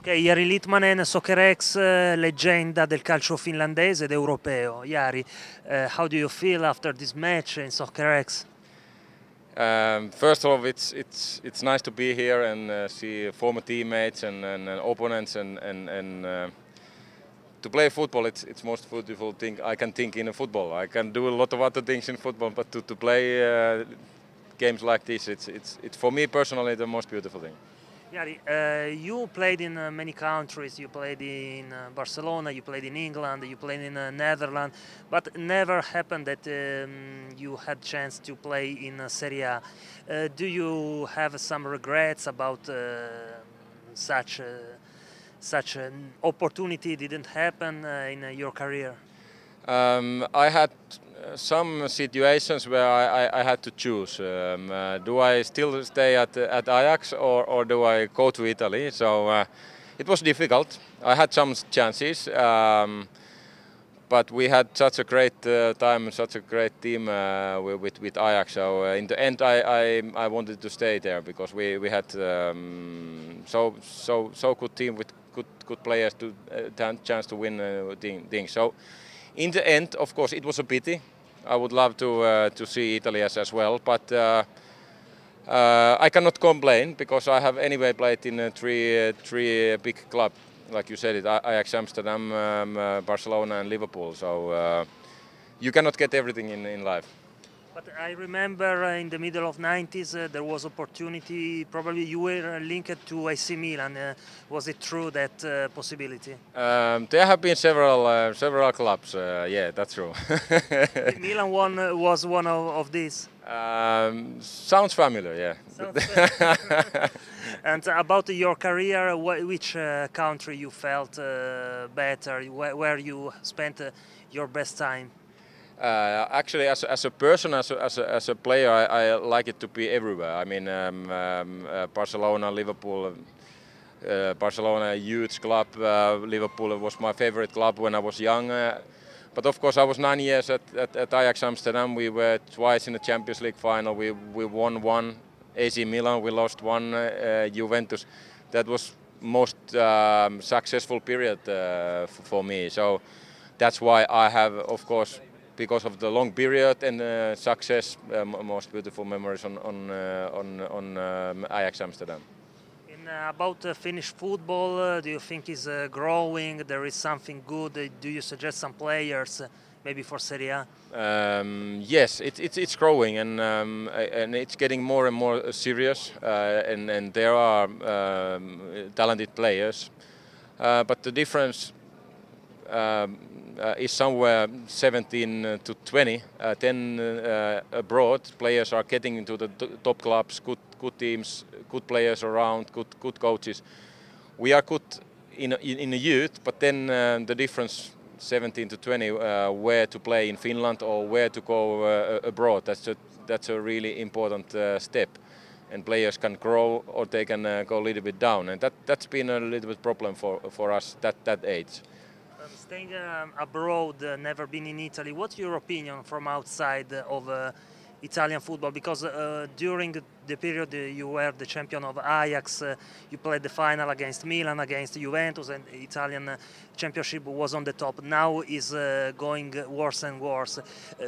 Ok, Jari Litmanen, Soccer X, leggenda del calcio finlandese ed europeo. Jari, how do you feel after this match in Soccer X? First of all, it's nice to be here and see former teammates and opponents and to play football. It's most beautiful thing I can think in a football. I can do a lot of other things in football, but to play games like this, it's for me personally the most beautiful thing. Jari, you played in many countries. You played in Barcelona, you played in England, you played in Netherlands, but never happened that you had chance to play in Serie A. Do you have some regrets about such an opportunity didn't happen in your career? I had some situations where I had to choose. Do I still stay at Ajax or do I go to Italy? So it was difficult. I had some chances, but we had such a great time, such a great team with Ajax. So in the end, I wanted to stay there because we had so good team with good players to chance to win things. So. In the end, of course, it was a pity. I would love to see Italy as well, but I cannot complain because I have anyway played in three big clubs, like you said it, Ajax Amsterdam, Barcelona and Liverpool. So you cannot get everything in life. But I remember in the middle of 90s there was opportunity. Probably you were linked to AC Milan. Was it true that possibility? There have been several clubs. Yeah, that's true. Milan was one of these. Sounds familiar, yeah. Sounds familiar. And about your career, which country you felt better? Where you spent your best time? Actually, as a person, as a player, I like it to be everywhere. I mean, Barcelona, Liverpool. Barcelona, a huge club. Liverpool was my favorite club when I was young. But of course, I was 9 years at Ajax Amsterdam. We were twice in the Champions League final. We won one. AC Milan, we lost one. Juventus. That was most successful period for me. So that's why I have, of course, because of the long period and success, most beautiful memories on Ajax Amsterdam. About Finnish football, do you think is growing? There is something good? Do you suggest some players, maybe for Serie A? Yes, it's growing and it's getting more and more serious. And there are talented players, but the difference. Is somewhere 17 to 20. Then abroad, players are getting into the top clubs, good teams, good players around, good coaches. We are good in the youth, but then the difference 17 to 20, where to play in Finland or where to go abroad. That's a really important step. And players can grow or they can go a little bit down, and that's been a little bit problem for us that age. Staying abroad, never been in Italy. What's your opinion from outside of Italian football? Because during the period you were the champion of Ajax, you played the final against Milan, against Juventus, and the Italian championship was on the top. Now is going worse and worse.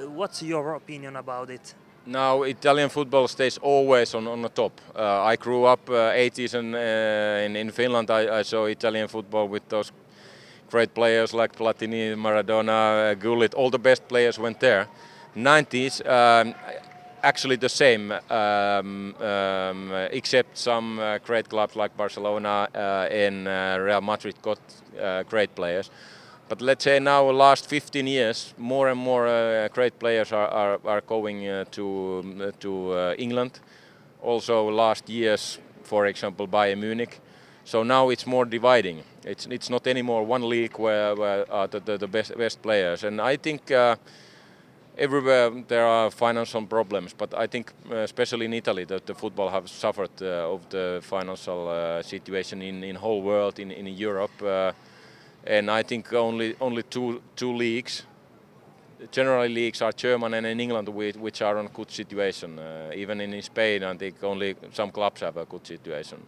What's your opinion about it? Now Italian football stays always on the top. I grew up 80s and in Finland. I saw Italian football with those great players like Platini, Maradona, Gullit, all the best players went there. 90s, actually the same, except some great clubs like Barcelona and Real Madrid got great players. But let's say now, last 15 years, more and more great players are going to England. Also last years, for example, Bayern Munich. So now it's more dividing. It's not anymore one league where the best players. And I think everywhere there are financial problems. But I think especially in Italy that the football have suffered of the financial situation in whole world, in Europe. And I think only two leagues. Generally leagues are German and in England which are on a good situation. Even in Spain I think only some clubs have a good situation.